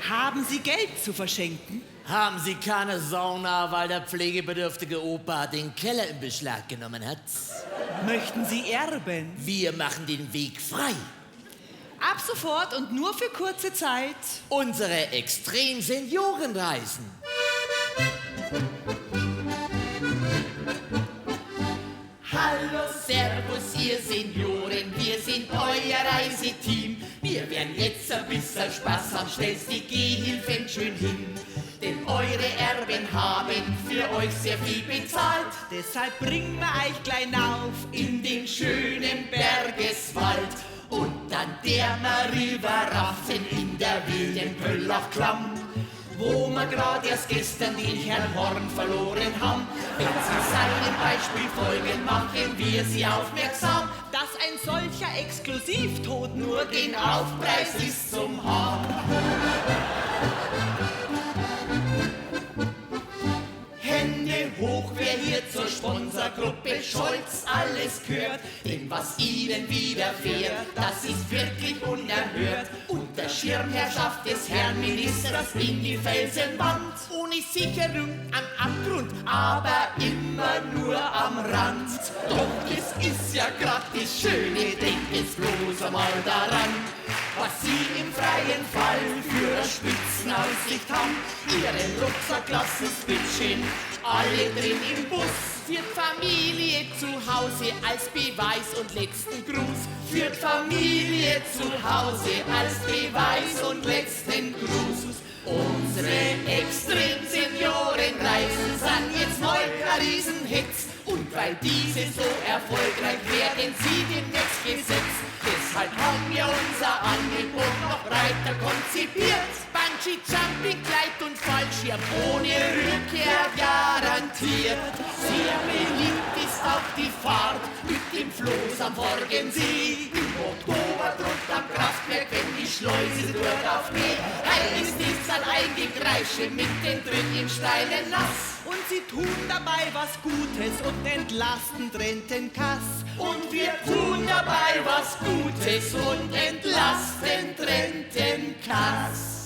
Haben Sie Geld zu verschenken? Haben Sie keine Sauna, weil der pflegebedürftige Opa den Keller in Beschlag genommen hat? Möchten Sie erben? Wir machen den Weg frei. Ab sofort und nur für kurze Zeit. Unsere Extrem-Seniorenreisen. Hallo, Servus, ihr Senioren, wir sind euer Reiseteam. Wir werden jetzt ein bisschen Spaß haben, stellt die Gehhilfen schön hin. Denn eure Erben haben für euch sehr viel bezahlt. Deshalb bringen wir euch klein auf In den schönen Bergeswald. Und dann der River raften in der wilden Pöllachklamm. Wo wir gerade erst gestern den Herrn Horn verloren haben. Wenn Sie seinem Beispiel folgen, machen wir Sie aufmerksam, dass ein solcher Exklusivtod nur den Aufpreis ist zum Haben. Hände hoch, wer hier zur Sponsorgruppe Scholz alles gehört. Denn was ihnen widerfährt, das ist wirklich unerhört. Unter Schirmherrschaft des Herrn Ministers in die Felsenwand. Ohne Sicherung am Abgrund, aber immer nur am Rand. Doch es ist ja grad das Schöne, denkt jetzt bloß einmal daran, was Sie im freien Fall für eine Spitzenaussicht haben. Ihren Rucksack lassen switchen, alle drin im Bus. Führt Familie zu Hause als Beweis und letzten Gruß. Führt Familie zu Hause als Beweis und letzten Gruß. Unsere Extrem-Seniorenreisen sind jetzt neu ein Riesenhits. Und weil diese so erfolgreich werden sie demnächst gesetzt. Deshalb haben wir unser Angebot noch breiter konzipiert. Bungee Jumping, Gleit und Fallschirm ohne Rückkehr garantiert. Sehr beliebt ist auch die Fahrt mit dem Floß am Forgensee. Im Oktober drückt am Kraftwerk, wenn die Schleuse dort aufgeht. Heil ist nichts an Eingekreische mittendrin im steilen Nass. Und sie tun dabei was Gutes und entlasten Trentenkass. Und wir tun dabei was Gutes und entlasten Trentenkass.